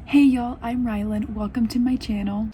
Hey y'all, I'm Rylan. Welcome to my channel.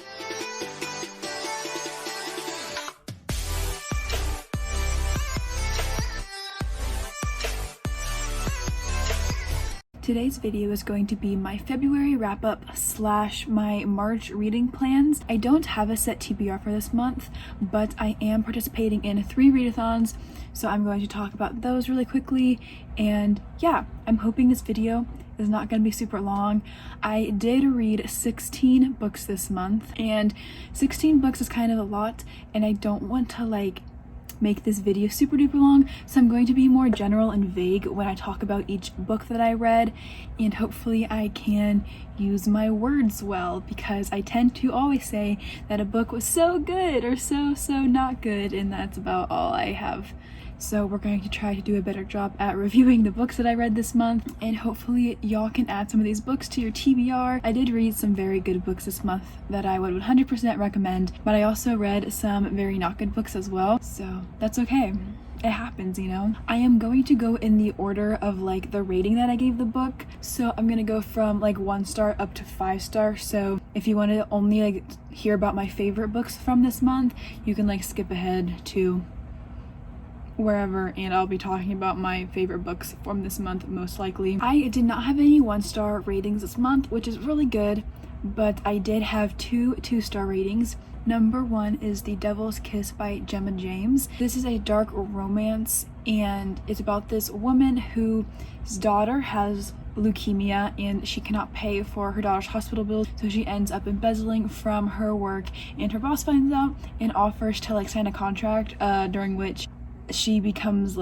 Today's video is going to be my February wrap-up / my March reading plans. I don't have a set TBR for this month, but I am participating in 3 readathons, so I'm going to talk about those really quickly. And yeah, I'm hoping this video is not going to be super long. I did read 16 books this month, and 16 books is kind of a lot, and I don't want to make this video super duper long, so I'm going to be more general and vague when I talk about each book that I read, and hopefully I can use my words well, because I tend to always say that a book was so good or so not good, and that's about all I have. So we're going to try to do a better job at reviewing the books that I read this month, and hopefully y'all can add some of these books to your TBR. I did read some very good books this month that I would 100% recommend, but I also read some very not good books as well, so that's okay. It happens, you know. I am going to go in the order of the rating that I gave the book, so I'm gonna go from 1 star up to 5 star. So if you want to only hear about my favorite books from this month, you can skip ahead to wherever, and I'll be talking about my favorite books from this month most likely. I did not have any 1-star ratings this month, which is really good, but I did have 2 2-star ratings. Number 1 is The Devil's Kiss by Gemma James. This is a dark romance, and it's about this woman whose daughter has leukemia and she cannot pay for her daughter's hospital bills, so she ends up embezzling from her work, and her boss finds out and offers to sign a contract during which she becomes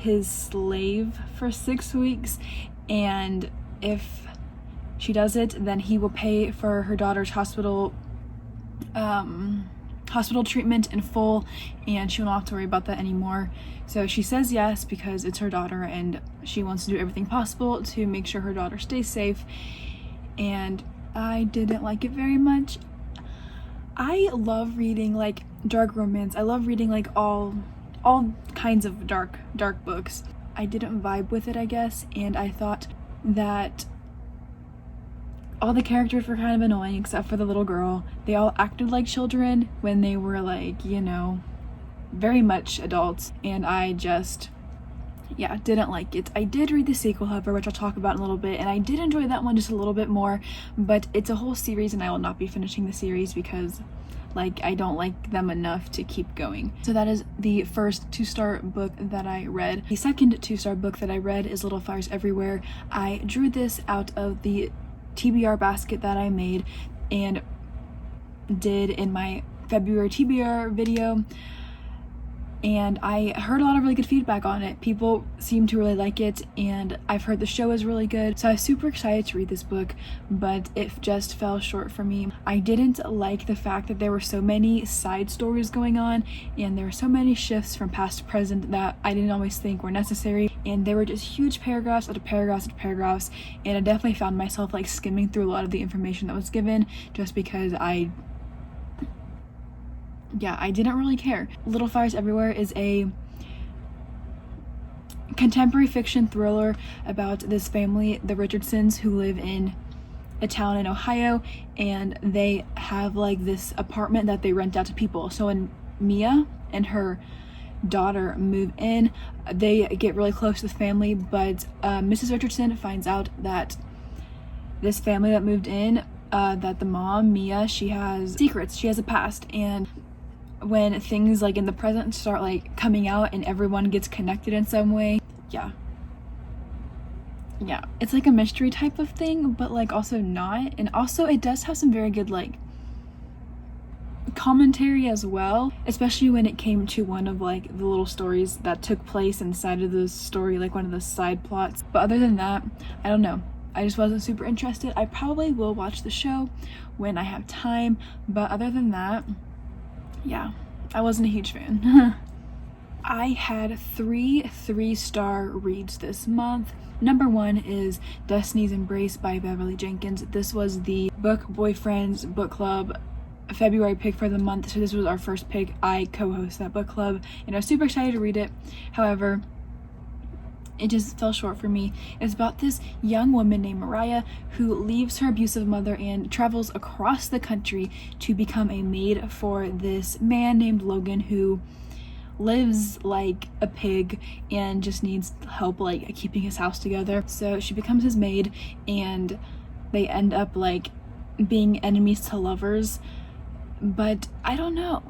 his slave for 6 weeks, and if she does it, then he will pay for her daughter's hospital treatment in full, and she won't have to worry about that anymore. So she says yes because it's her daughter and she wants to do everything possible to make sure her daughter stays safe, and I didn't like it very much. I love reading dark romance. I love reading all kinds of dark books. I didn't vibe with it, I guess, and I thought that all the characters were kind of annoying except for the little girl. They all acted like children when they were very much adults, and I just didn't like it. I did read the sequel, however, which I'll talk about in a little bit, and I did enjoy that one just a little bit more, but it's a whole series and I will not be finishing the series because I don't like them enough to keep going. So that is the first 2-star book that I read. The second 2-star book that I read is Little Fires Everywhere. I drew this out of the TBR basket that I made and did in my February TBR video, and I heard a lot of really good feedback on it. People seem to really like it, and I've heard the show is really good, so I was super excited to read this book, but it just fell short for me. I didn't like the fact that there were so many side stories going on, and there were so many shifts from past to present that I didn't always think were necessary, and there were just huge paragraphs after paragraphs after paragraphs, and I definitely found myself skimming through a lot of the information that was given just because I didn't really care. Little Fires Everywhere is a contemporary fiction thriller about this family, the Richardsons, who live in a town in Ohio, and they have this apartment that they rent out to people. So when Mia and her daughter move in, they get really close to the family, but Mrs. Richardson finds out that this family that moved in, that the mom, Mia, she has secrets, she has a past, and when things in the present start coming out and everyone gets connected in some way, it's a mystery type of thing, but also not. And also it does have some very good commentary as well, especially when it came to one of the little stories that took place inside of the story, one of the side plots. But other than that, I don't know, I just wasn't super interested. I probably will watch the show when I have time, but other than that, I wasn't a huge fan. I had 3 3-star reads this month. Number 1 is Destiny's Embrace by Beverly Jenkins. This was the Book Boyfriends Book Club February pick for the month, so this was our first pick. I co-host that book club, and I was super excited to read it. However, it just fell short for me. It's about this young woman named Mariah who leaves her abusive mother and travels across the country to become a maid for this man named Logan who lives like a pig and just needs help like keeping his house together. So she becomes his maid and they end up like being enemies to lovers. But I don't know,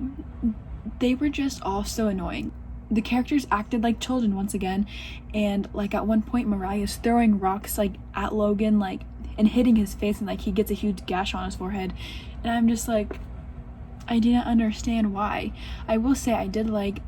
they were just all so annoying. The characters acted like children once again, and like at one point Mariah's throwing rocks like at Logan like and hitting his face, and like he gets a huge gash on his forehead, and I'm just like, I didn't understand why. I will say I did like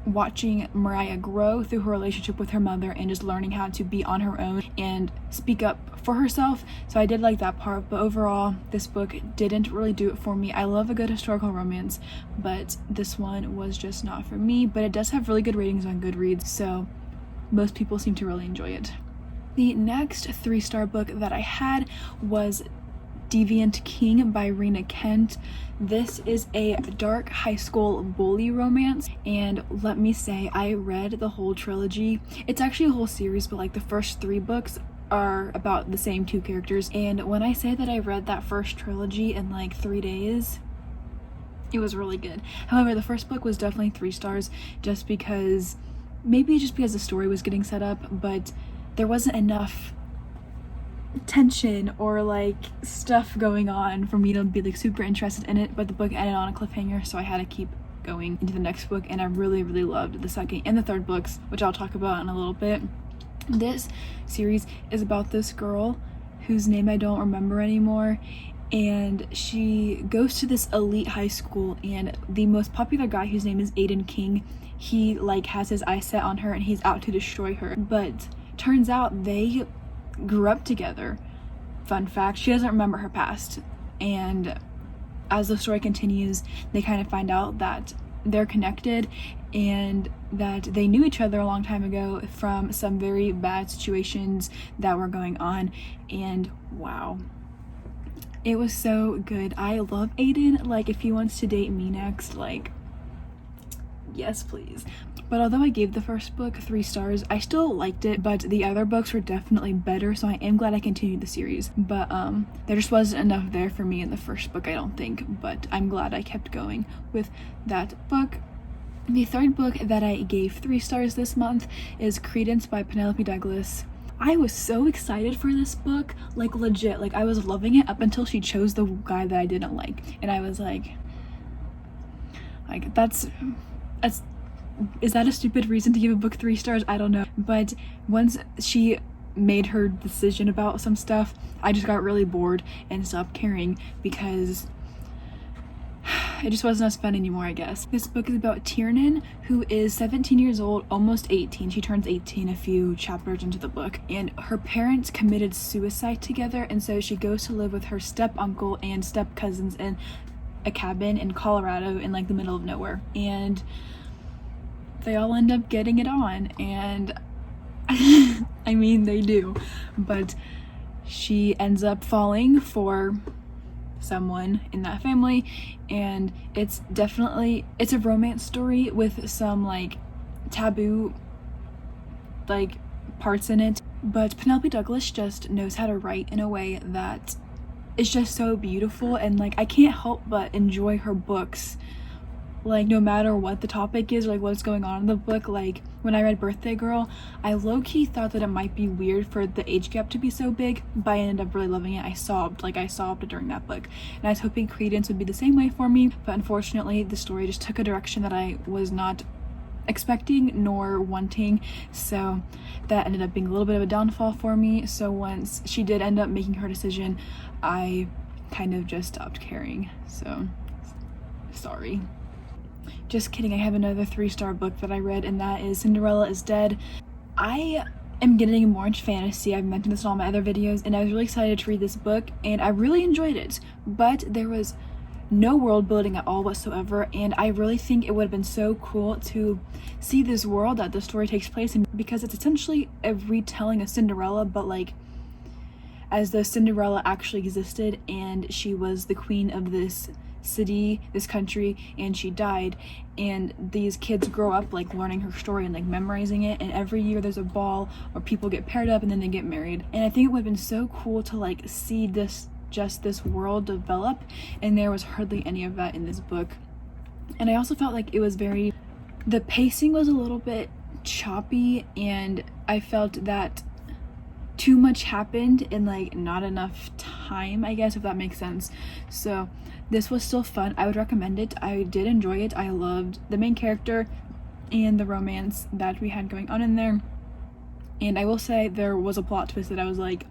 watching Mariah grow through her relationship with her mother and just learning how to be on her own and speak up for herself, so I did like that part. But overall, this book didn't really do it for me. I love a good historical romance, but this one was just not for me. But it does have really good ratings on Goodreads, so most people seem to really enjoy it. The next 3-star book that I had was Deviant King by Rena Kent. This is a dark high school bully romance, and let me say, I read the whole trilogy. It's actually a whole series, but like the first 3 books are about the same 2 characters, and when I say that I read that first trilogy in like 3 days, it was really good. However, the first book was definitely 3 stars just because the story was getting set up, but there wasn't enough tension or like stuff going on for me to be like super interested in it. But the book ended on a cliffhanger, so I had to keep going into the next book, and I really loved the second and the third books, which I'll talk about in a little bit. This series is about this girl whose name I don't remember anymore, and she goes to this elite high school, and the most popular guy, whose name is Aiden King, he like has his eyes set on her and he's out to destroy her. But turns out they grew up together. Fun fact, she doesn't remember her past, and as the story continues, they kind of find out that they're connected and that they knew each other a long time ago from some very bad situations that were going on. And wow, it was so good. I love Aiden. Like, if he wants to date me next, like, yes please. But although I gave the first book 3 stars, I still liked it, but the other books were definitely better, so I am glad I continued the series. But there just wasn't enough there for me in the first book, I don't think, but I'm glad I kept going with that book. The third book that I gave 3 stars this month is Credence by Penelope Douglas. I was so excited for this book, like legit, like I was loving it up until she chose the guy that I didn't like, and I was like that's is that a stupid reason to give a book 3 stars? I don't know. But once she made her decision about some stuff, I just got really bored and stopped caring because it just wasn't as fun anymore, I guess. This book is about Tiernan, who is 17 years old, almost 18. She turns 18 a few chapters into the book, and her parents committed suicide together, and so she goes to live with her step uncle and step cousins in a cabin in Colorado in like the middle of nowhere. And they all end up getting it on, and I mean, they do, but she ends up falling for someone in that family, and it's a romance story with some like taboo like parts in it, but Penelope Douglas just knows how to write in a way that is just so beautiful, and like I can't help but enjoy her books, like no matter what the topic is or like what's going on in the book. Like when I read Birthday Girl, I low-key thought that it might be weird for the age gap to be so big, but I ended up really loving it. I sobbed during that book, and I was hoping Credence would be the same way for me, but unfortunately the story just took a direction that I was not expecting nor wanting, so that ended up being a little bit of a downfall for me. So once she did end up making her decision, I kind of just stopped caring, so sorry. Just kidding, I have another 3-star book that I read, and that is Cinderella is Dead. I am getting more into fantasy. I've mentioned this in all my other videos, and I was really excited to read this book, and I really enjoyed it, but there was no world building at all whatsoever, and I really think it would have been so cool to see this world that the story takes place in, because it's essentially a retelling of Cinderella, but like as though Cinderella actually existed and she was the queen of this city, this country, and she died, and these kids grow up like learning her story and like memorizing it, and every year there's a ball where people get paired up and then they get married. And I think it would have been so cool to like see this world develop, and there was hardly any of that in this book. And I also felt like it was the pacing was a little bit choppy, and I felt that too much happened in like not enough time, I guess, if that makes sense. So this was still fun. I would recommend it. I did enjoy it. I loved the main character and the romance that we had going on in there. And I will say there was a plot twist that I was like,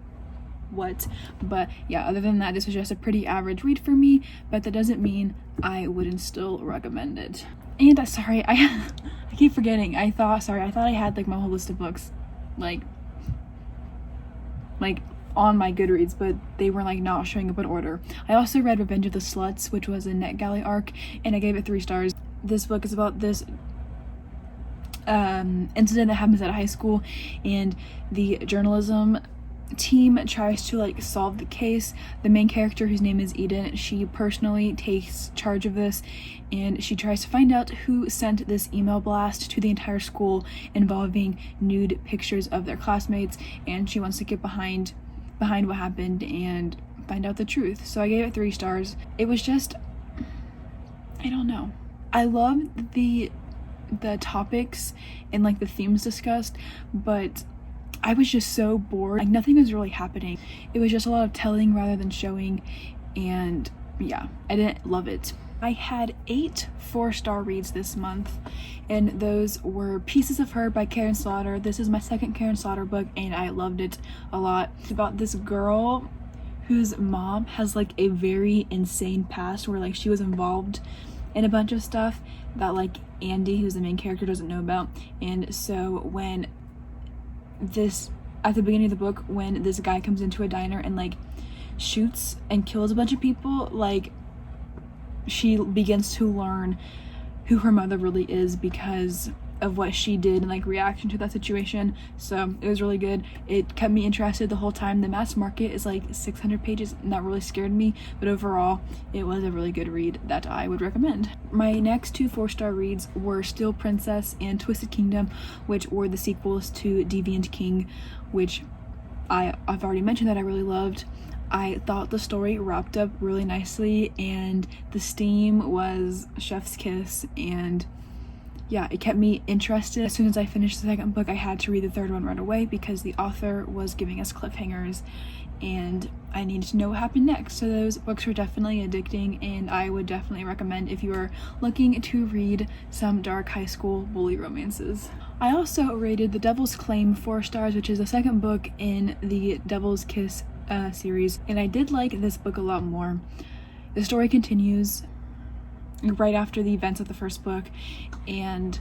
what? But yeah, other than that, this was just a pretty average read for me, but that doesn't mean I wouldn't still recommend it. And sorry, I keep forgetting. I thought I had like my whole list of books like on my Goodreads, but they were like not showing up in order. I also read Revenge of the Sluts, which was a NetGalley arc, and I gave it 3 stars. This book is about this incident that happens at a high school, and the journalism team tries to like solve the case. The main character, whose name is Eden, she personally takes charge of this, and she tries to find out who sent this email blast to the entire school involving nude pictures of their classmates, and she wants to get behind what happened and find out the truth. So I gave it 3 stars. It was just, I don't know, I loved the topics and like the themes discussed, but I was just so bored. Like nothing was really happening. It was just a lot of telling rather than showing, and yeah, I didn't love it. I had 8 4-star reads this month, and those were Pieces of Her by Karen Slaughter. This is my second Karen Slaughter book, and I loved it a lot. It's about this girl whose mom has like a very insane past where like she was involved in a bunch of stuff that like Andy, who's the main character, doesn't know about. And so when at the beginning of the book, when this guy comes into a diner and like shoots and kills a bunch of people, like she begins to learn who her mother really is because of what she did and like reaction to that situation. So it was really good. It kept me interested the whole time. The mass market is like 600 pages, and that really scared me, but overall it was a really good read that I would recommend. My next 2 4-star reads were Steel Princess and Twisted Kingdom, which were the sequels to Deviant King, which I've already mentioned that I really loved. I thought the story wrapped up really nicely, and the steam was chef's kiss, and yeah, it kept me interested. As soon as I finished the second book, I had to read the third one right away because the author was giving us cliffhangers and I needed to know what happened next. So those books were definitely addicting, and I would definitely recommend if you are looking to read some dark high school bully romances. I also rated The Devil's Claim 4 stars, which is the second book in the Devil's Kiss series, and I did like this book a lot more. The story continues right after the events of the first book, and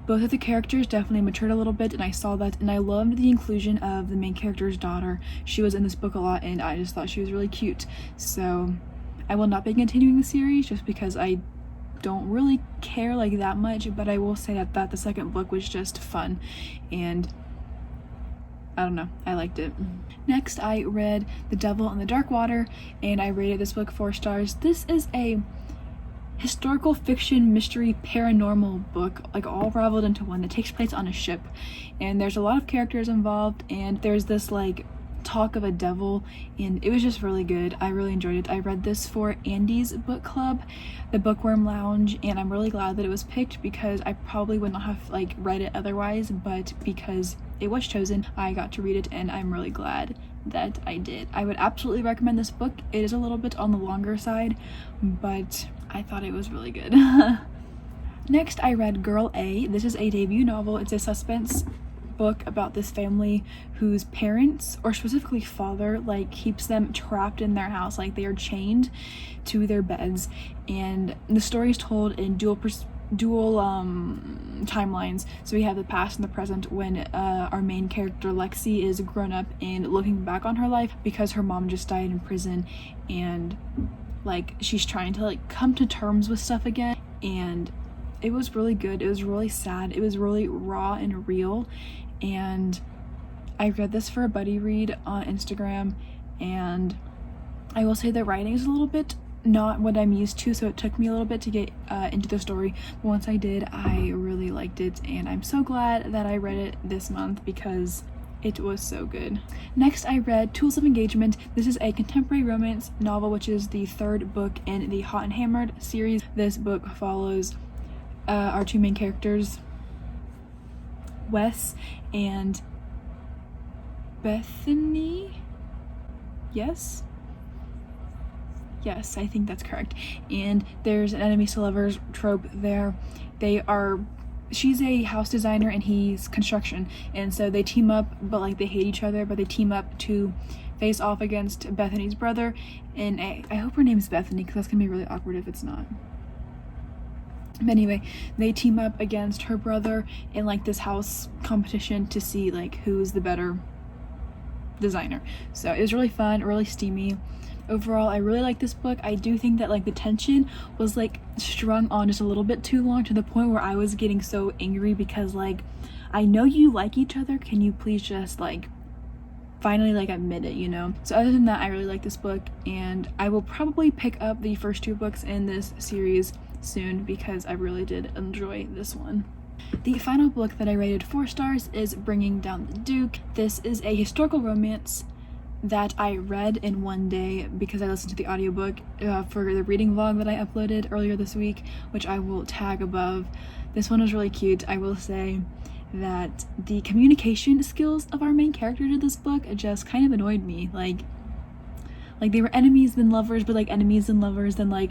both of the characters definitely matured a little bit, and I saw that, and I loved the inclusion of the main character's daughter. She was in this book a lot, and I just thought she was really cute. So I will not be continuing the series just because I don't really care like that much, but I will say that the second book was just fun, and I don't know, I liked it. Next, I read The Devil in the Dark Water, and I rated this book 4 stars. This is a historical fiction mystery paranormal book, like all raveled into one, that takes place on a ship, and there's a lot of characters involved, and there's this like talk of a devil, and it was just really good. I really enjoyed it. I read this for Andy's book club, the Bookworm Lounge, and I'm really glad that it was picked because I probably would not have like read it otherwise, but because it was chosen, I got to read it, and I'm really glad that I did. I would absolutely recommend this book. It is a little bit on the longer side, but I thought it was really good. Next, I read Girl A. This is a debut novel. It's a suspense book about this family whose parents, or specifically father, like keeps them trapped in their house, like they are chained to their beds, and the story is told in dual timelines. So we have the past and the present, when our main character Lexi is grown up and looking back on her life because her mom just died in prison, and like she's trying to like come to terms with stuff again, and it was really good. It was really sad. It was really raw and real, and I read this for a buddy read on Instagram, and I will say the writing is a little bit not what I'm used to, so it took me a little bit to get into the story, but once I did, I really liked it, and I'm so glad that I read it this month because it was so good. Next, I read Tools of Engagement. This is a contemporary romance novel, which is the third book in the Hot and Hammered series. This book follows our two main characters, Wes and Bethany. Yes, I think that's correct. And there's an enemies to lovers trope there. She's a house designer and he's construction, and so they team up, but like they hate each other, but they team up to face off against Bethany's brother, and I hope her name's Bethany because that's gonna be really awkward if it's not. But anyway, they team up against her brother in like this house competition to see like who's the better designer. So it was really fun, really steamy. Overall, I really like this book. I do think that like the tension was like strung on just a little bit too long, to the point where I was getting so angry because like, I know you like each other, can you please just like finally like admit it, you know? So other than that, I really like this book, and I will probably pick up the first two books in this series soon because I really did enjoy this one. The final book that I rated 4 stars is Bringing Down the Duke. This is a historical romance that I read in one day because I listened to the audiobook for the reading vlog that I uploaded earlier this week, which I will tag above. This one was really cute. I will say that the communication skills of our main character to this book just kind of annoyed me. Like they were enemies then lovers, but like enemies and lovers then like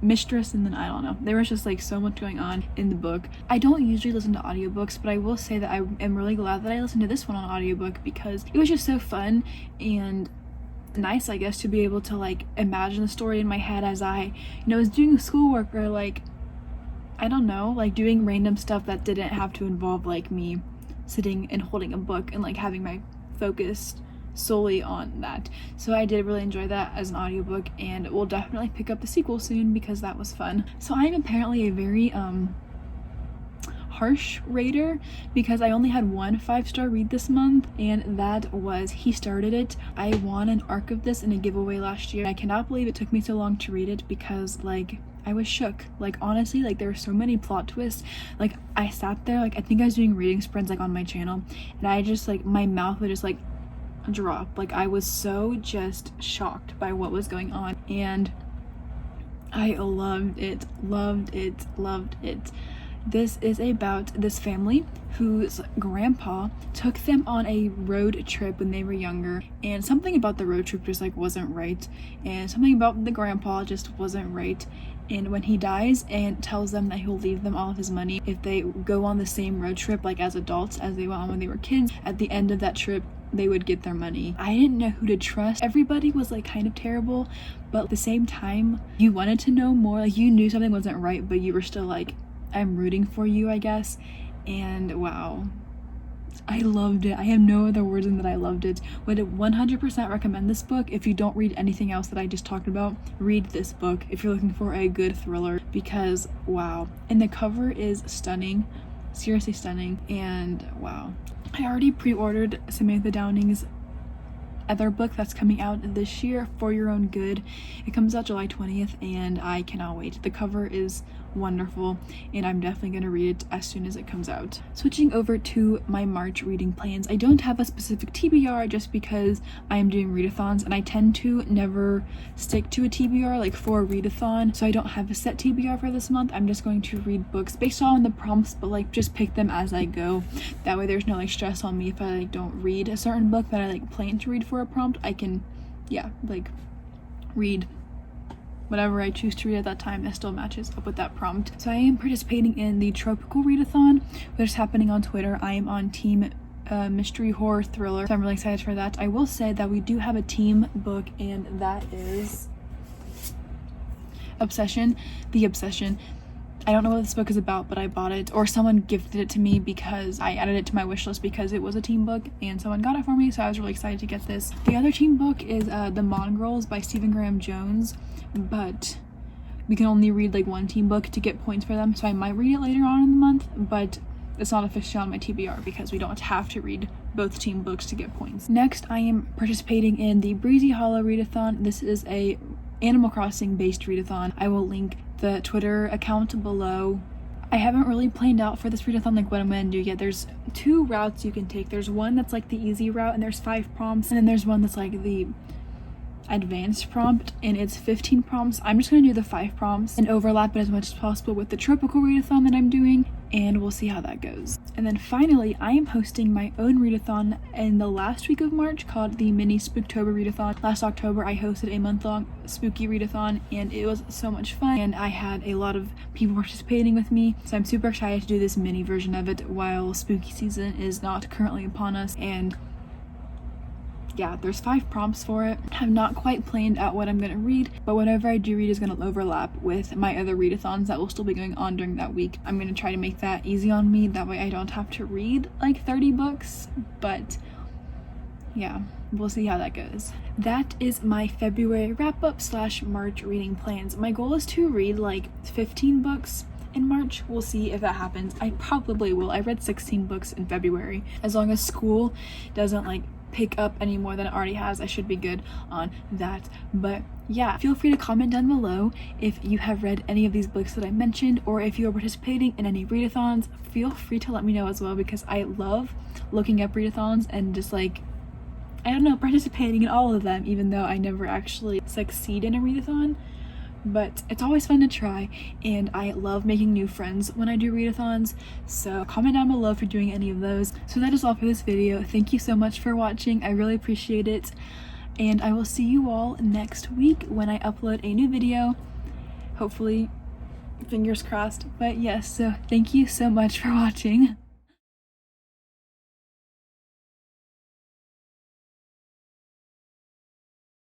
mistress, and then I don't know. There was just like so much going on in the book. I don't usually listen to audiobooks, but I will say that I am really glad that I listened to this one on audiobook because it was just so fun and nice, I guess, to be able to like imagine the story in my head as I, was doing schoolwork or like, I don't know, like doing random stuff that didn't have to involve like me sitting and holding a book and like having my focus solely on that. So I did really enjoy that as an audiobook, and we'll definitely pick up the sequel soon because that was fun. So I'm apparently a very harsh rater because I only had one 5-star read this month, and that was He Started It. I won an arc of this in a giveaway last year. I cannot believe it took me so long to read it because like I was shook. Like honestly, like there were so many plot twists. Like I sat there, like I think I was doing reading sprints like on my channel, and I just like my mouth would just like drop. Like I was so just shocked by what was going on, and I loved it. This is about this family whose grandpa took them on a road trip when they were younger, and something about the road trip just like wasn't right, and something about the grandpa just wasn't right. And when he dies and tells them that he'll leave them all of his money if they go on the same road trip like as adults as they went on when they were kids, at the end of that trip they would get their money. I didn't know who to trust. Everybody was like kind of terrible, but at the same time you wanted to know more. Like you knew something wasn't right, but you were still like, I'm rooting for you, I guess. And wow, I loved it. I have no other words than that. I loved it. Would 100% recommend this book. If you don't read anything else that I just talked about, read this book if you're looking for a good thriller, because wow. And the cover is stunning, seriously stunning, and wow. I already pre-ordered Samantha Downing's other book that's coming out this year, For Your Own Good. It comes out July 20th, and I cannot wait. The cover is wonderful, and I'm definitely going to read it as soon as it comes out. Switching over to my March reading plans, I don't have a specific TBR just because I am doing readathons, and I tend to never stick to a TBR like for a readathon, so I don't have a set TBR for this month. I'm just going to read books based on the prompts, but like just pick them as I go. That way there's no like stress on me if I like don't read a certain book that I like plan to read for a prompt. I can like read whatever I choose to read at that time that still matches up with that prompt. So I am participating in the tropical readathon, which is happening on Twitter. I am on team mystery horror thriller, so I'm really excited for that. I will say that we do have a team book, and that is Obsession. The Obsession. I don't know what this book is about, but I bought it, or someone gifted it to me because I added it to my wish list because it was a team book and someone got it for me, so I was really excited to get this. The other team book is The Mongrels by Stephen Graham Jones, but we can only read like one team book to get points for them, so I might read it later on in the month, but it's not officially on my TBR because we don't have to read both team books to get points. Next, I am participating in the Breezy Hollow readathon. This is a Animal Crossing based readathon. I will link the Twitter account below. I haven't really planned out for this readathon like what I'm going to do yet. There's 2 routes you can take. There's one that's like the easy route and there's 5 prompts, and then there's one that's like the advanced prompt and it's 15 prompts. I'm just going to do the 5 prompts and overlap it as much as possible with the tropical readathon that I'm doing, and we'll see how that goes. And then finally, I am hosting my own readathon in the last week of March called the Mini Spooktober readathon. Last October I hosted a month-long spooky readathon and it was so much fun, and I had a lot of people participating with me, so I'm super excited to do this mini version of it while spooky season is not currently upon us. And yeah, there's 5 prompts for it. I have not quite planned out what I'm going to read, but whatever I do read is going to overlap with my other readathons that will still be going on during that week. I'm going to try to make that easy on me, that way I don't have to read like 30 books, but yeah, we'll see how that goes. That is my February wrap-up / March reading plans. My goal is to read like 15 books in March. We'll see if that happens. I probably will. I read 16 books in February. As long as school doesn't like pick up any more than it already has, I should be good on that. But yeah, feel free to comment down below if you have read any of these books that I mentioned, or if you are participating in any readathons. Feel free to let me know as well, because I love looking up readathons and just like, I don't know, participating in all of them, even though I never actually succeed in a readathon. But it's always fun to try, and I love making new friends when I do readathons, so comment down below if you're doing any of those. So that is all for this video. Thank you so much for watching. I really appreciate it, and I will see you all next week when I upload a new video. Hopefully, fingers crossed. But yes, so thank you so much for watching.